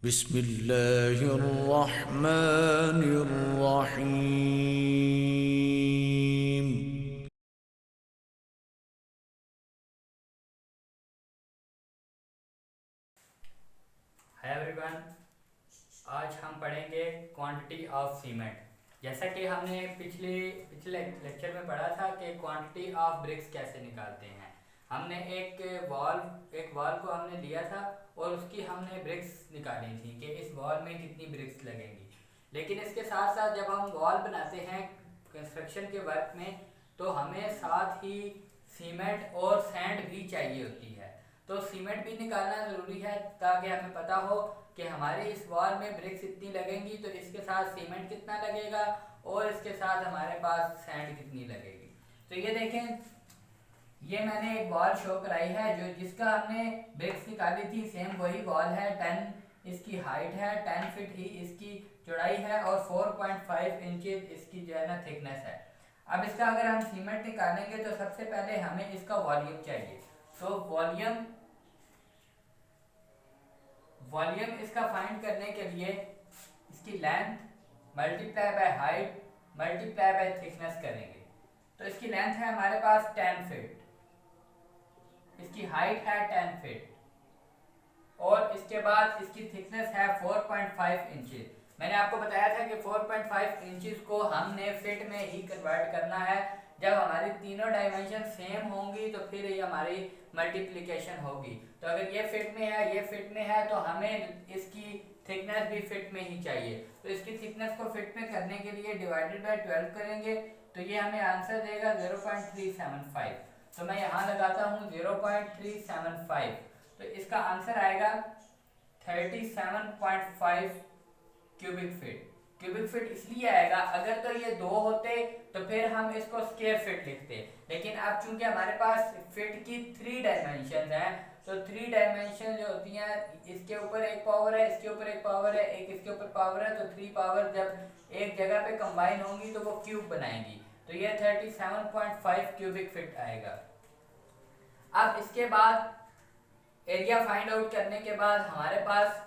बिस्मिल्लाहिर्रहमानिर्रहीम। Hi everyone. आज हम पढ़ेंगे क्वांटिटी ऑफ सीमेंट। जैसा कि हमने पिछले लेक्चर में पढ़ा था कि क्वांटिटी ऑफ ब्रिक्स कैसे निकालते हैं। हमने एक वॉल को हमने लिया था और उसकी हमने ब्रिक्स निकाली थी कि इस वॉल में कितनी ब्रिक्स लगेंगी। लेकिन इसके साथ साथ जब हम वॉल बनाते हैं कंस्ट्रक्शन के वर्क में, तो हमें साथ ही सीमेंट और सैंड भी चाहिए होती है। तो सीमेंट भी निकालना ज़रूरी है ताकि हमें पता हो कि हमारे इस वॉल में ब्रिक्स इतनी लगेंगी, तो इसके साथ सीमेंट कितना लगेगा और इसके साथ हमारे पास सैंड कितनी लगेगी। तो ये देखें, ये मैंने एक वॉल शो कराई है जो जिसका हमने ब्रिक्स निकाली थी। सेम वही वॉल है। 10 इसकी हाइट है, 10 फीट ही इसकी चौड़ाई है और 4.5 इंचेस इसकी जो है ना थिकनेस है। अब इसका अगर हम सीमेंट निकालेंगे तो सबसे पहले हमें इसका वॉल्यूम चाहिए। तो वॉल्यूम इसका फाइंड करने के लिए इसकी length multiply by height multiply by thickness करेंगे। तो इसकी लेंथ है हमारे पास 10 फीट, इसकी हाइट है 10 फीट और इसके बाद इसकी थिकनेस है 4.5 इंचेस। मैंने आपको बताया था कि 4.5 इंचेस को हमने फीट में ही कन्वर्ट करना है। जब हमारी तीनों डायमेंशन सेम होंगी तो फिर ये हमारी मल्टीप्लिकेशन होगी। तो अगर ये फीट में है, ये फीट में है, तो हमें इसकी थिकनेस भी फिट में ही चाहिए। तो इसकी थिकनेस को फिट में करने के लिए डिवाइडेड बाय 12 करेंगे तो ये हमें आंसर देगा 0.375। तो मैं यहाँ लगाता हूँ 0.375। तो इसका आंसर आएगा 37.5 क्यूबिक फीट। क्यूबिक फीट इसलिए आएगा, अगर तो ये दो होते तो फिर हम इसको स्क्वायर फीट लिखते, लेकिन अब चूंकि हमारे पास फीट की 3 डायमेंशन है, तो 3 डायमेंशन जो होती हैं, इसके ऊपर एक पावर है, इसके ऊपर एक पावर है, एक इसके ऊपर पावर है, तो 3 पावर जब एक जगह पे कंबाइन होंगी तो वो क्यूब बनाएंगी। तो ये 37.5 क्यूबिक फीट आएगा। अब इसके बाद एरिया फाइंड आउट करने के बाद हमारे पास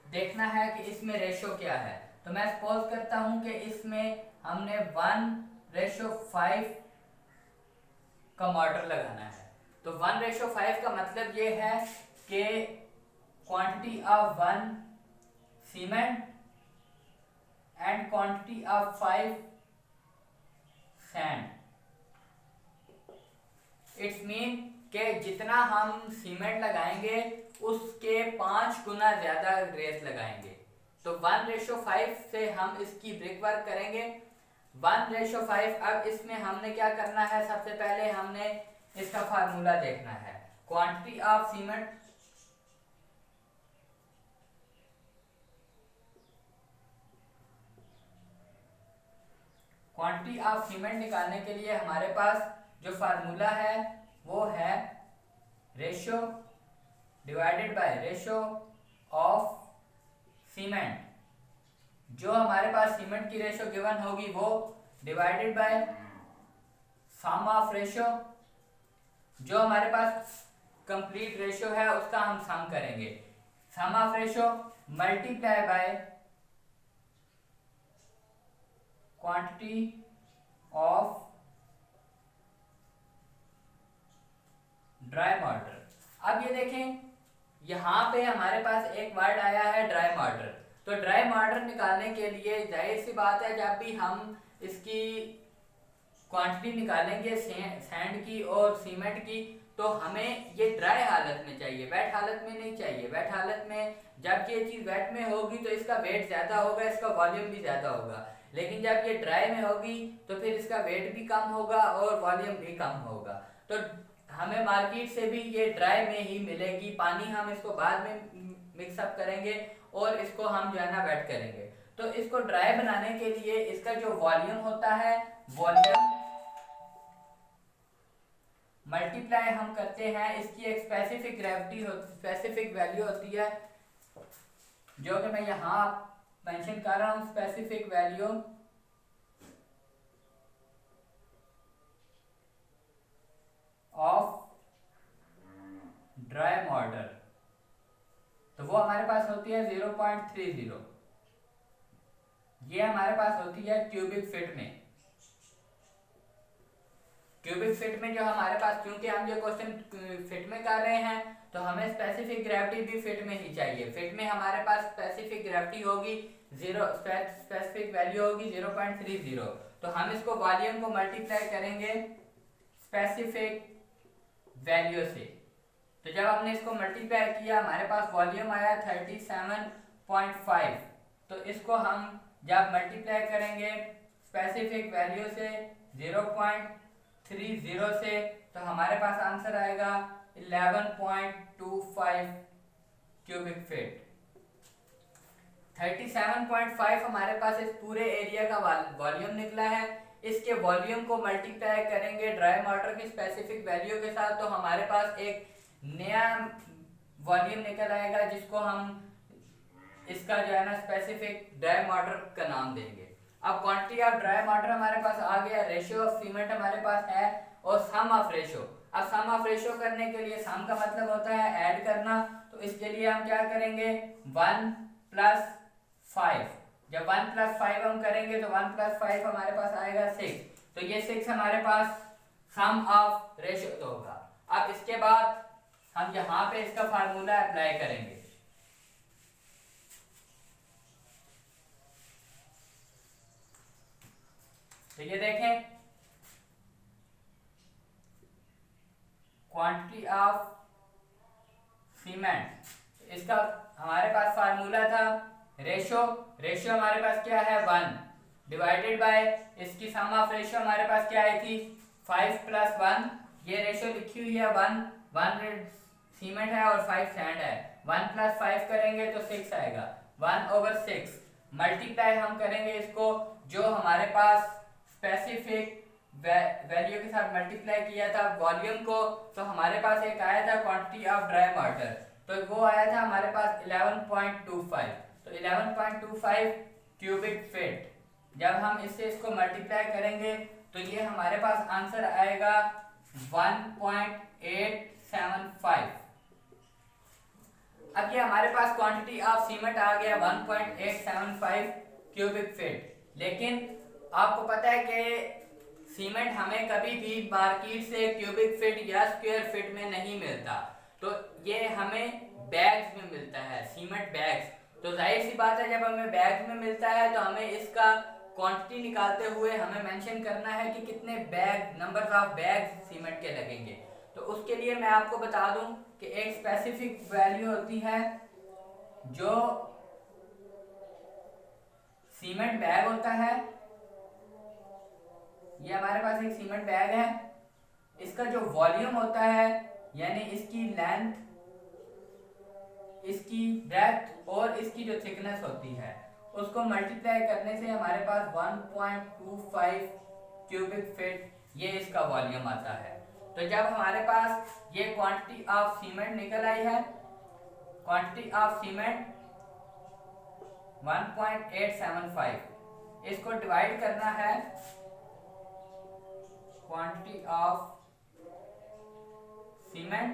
देखना है कि इसमें रेशो क्या है। तो मैं सपोज करता हूं कि इसमें हमने 1:5 का मॉडल लगाना है। तो 1:5 का मतलब ये है कि quantity of 1 cement and quantity of 5 sand. It's mean कि जितना हम सीमेंट लगाएंगे उसके 5 गुना ज्यादा रेत लगाएंगे। तो 1:5 से हम इसकी ब्रिक वर्क करेंगे। 1:5। अब इसमें हमने क्या करना है, सबसे पहले हमने इसका फार्मूला देखना है। Quantity of cement quantity of cement निकालने के लिए हमारे पास जो फार्मूला है वो है ratio divided by ratio of cement. जो हमारे पास सीमेंट की रेशो गिवन होगी वो divided by sum of ratio. जो हमारे पास कंप्लीट रेशो है उसका हम सम करेंगे। Sum of ratio multiply by quantity of dry mortar. अब ये देखें, यहाँ पे हमारे पास एक वर्ड आया है ड्राई मॉर्टर। तो ड्राई मॉर्टर निकालने के लिए जाहिर सी बात है, जब भी हम इसकी क्वांटिटी निकालेंगे सैंड की और सीमेंट की, तो हमें ये ड्राई हालत में चाहिए, वेट हालत में नहीं चाहिए। वेट हालत में जब ये चीज़ वेट में होगी तो इसका वेट ज़्यादा होगा, इसका वॉल्यूम भी ज़्यादा होगा। लेकिन जब ये ड्राई में होगी तो फिर इसका वेट भी कम होगा और वॉल्यूम भी कम होगा। तो हमें मार्केट से भी ये ड्राई में ही मिलेगी। पानी हम इसको बाद में मिक्सअप करेंगे और इसको हम जो है ना वेट करेंगे। तो इसको ड्राई बनाने के लिए इसका जो वॉल्यूम होता है, वॉल्यूम मल्टीप्लाई हम करते हैं, इसकी एक स्पेसिफिक ग्रेविटी स्पेसिफिक वैल्यू होती है, जो कि मैं यहाँ मेंशन कर रहा हूँ। Specific value of dry mortar. तो वो हमारे पास होती है 0.30। ये हमारे पास होती है क्यूबिक फीट में। क्यूबिक फीट में जो हमारे पास, क्योंकि हम ये क्वेश्चन फीट में कर रहे हैं तो हमें स्पेसिफिक ग्रेविटी भी फीट में ही चाहिए। फीट में हमारे पास स्पेसिफिक ग्रेविटी होगी स्पेसिफिक वैल्यू होगी 0.30। तो हम इसको वॉल्यूम को मल्टीप्लाई करेंगे स्पेसिफिक वैल्यू से। तो जब हमने इसको मल्टीप्लाई किया हमारे पास वॉल्यूम आया 37.5। तो इसको हम जब मल्टीप्लाई करेंगे स्पेसिफिक वैल्यू से 0.30 से, तो हमारे पास आंसर आएगा 11.25 क्यूबिक फीट। 37.5 हमारे पास इस पूरे एरिया का वॉल्यूम निकला है। इसके वॉल्यूम को मल्टीप्लाई करेंगे ड्राई वाटर की स्पेसिफिक वैल्यू के साथ, तो हमारे पास एक नया वॉल्यूम निकल आएगा जिसको हम इसका जो है ना स्पेसिफिक ड्राई वाटर का नाम देंगे। अब क्वांटिटी ऑफ ड्राई वाटर हमारे पास आ गया, रेशियो ऑफ सीमेंट हमारे पास है और सम ऑफ रेशियो। अब सम ऑफ रेशियो करने के लिए सम का मतलब होता है ऐड करना, तो इसके लिए हम क्या करेंगे 1 + 5। जब 1 + 5 हम करेंगे तो 1 + 5 हमारे पास आएगा 6। तो ये 6 हमारे पास सम ऑफ रेशियो होगा। अब इसके बाद हम यहाँ पे इसका फार्मूला अप्लाई करेंगे। तो ये देखें क्वांटिटी ऑफ सीमेंट, इसका हमारे पास फार्मूला था रेशियो हमारे पास क्या है 1 डिवाइडेड बाय इसकी सम ऑफ रेशियो हमारे पास क्या आई थी 5 + 1। ये रेशियो लिखी हुई है 1 सीमेंट है और 5 सैंड है। 1 + 5 करेंगे तो 6 आएगा। 1/6 मल्टीप्लाई हम करेंगे इसको जो हमारे पास स्पेसिफिक वैल्यू के साथ मल्टीप्लाई किया था वॉल्यूम को, तो हमारे पास एक आया था क्वांटिटी ऑफ ड्राई वाटर, तो वो आया था हमारे पास 11.25। तो 11.25 क्यूबिक फीट। जब हम इससे इसको मल्टीप्लाई करेंगे तो ये हमारे पास आंसर आएगा 1.875। अब ये हमारे पास क्वांटिटी ऑफ सीमेंट आ गया 1.875 क्यूबिक फीट। लेकिन आपको पता है कि सीमेंट हमें कभी भी मार्केट से क्यूबिक फीट या स्क्वायर फीट में नहीं मिलता, तो ये हमें बैग्स में मिलता है, सीमेंट बैग्स। तो जाहिर सी बात है जब हमें बैग्स में मिलता है तो हमें इसका क्वांटिटी निकालते हुए हमें मेंशन करना है कि कितने bag, number of bag cement के लगेंगे। तो उसके लिए मैं आपको बता दूं कि एक स्पेसिफिक वैल्यू होती है जो सीमेंट बैग होता है। ये हमारे पास एक सीमेंट बैग है, इसका जो वॉल्यूम होता है यानी इसकी लेंथ, इसकी ब्रेथ और इसकी जो थिकनेस होती है उसको मल्टीप्लाई करने से हमारे पास 1.25 क्यूबिक फीट ये इसका वॉल्यूम आता है। तो जब हमारे पास ये क्वांटिटी ऑफ सीमेंट निकल आई है, क्वांटिटी ऑफ सीमेंट 1.875, इसको डिवाइड करना है क्वांटिटी ऑफ सीमेंट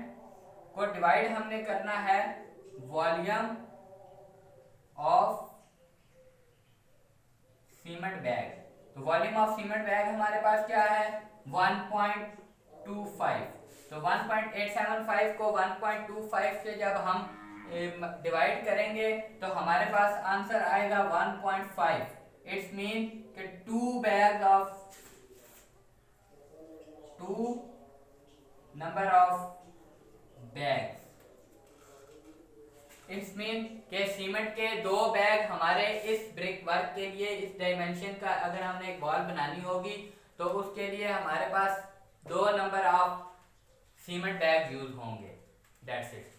को डिवाइड हमने करना है वॉल्यूम ऑफ सीमेंट बैग। तो वॉल्यूम ऑफ सीमेंट बैग हमारे पास क्या है 1.25। तो 1.875 को 1.25 से जब हम डिवाइड करेंगे तो हमारे पास आंसर आएगा 1.5। इट्स मीन कि 2 bag of 2 number of bags. It's mean के सीमेंट के 2 बैग हमारे इस ब्रिक वर्क के लिए, इस डायमेंशन का अगर हमने एक वॉल बनानी होगी तो उसके लिए हमारे पास 2 number of cement bag use होंगे। That's it.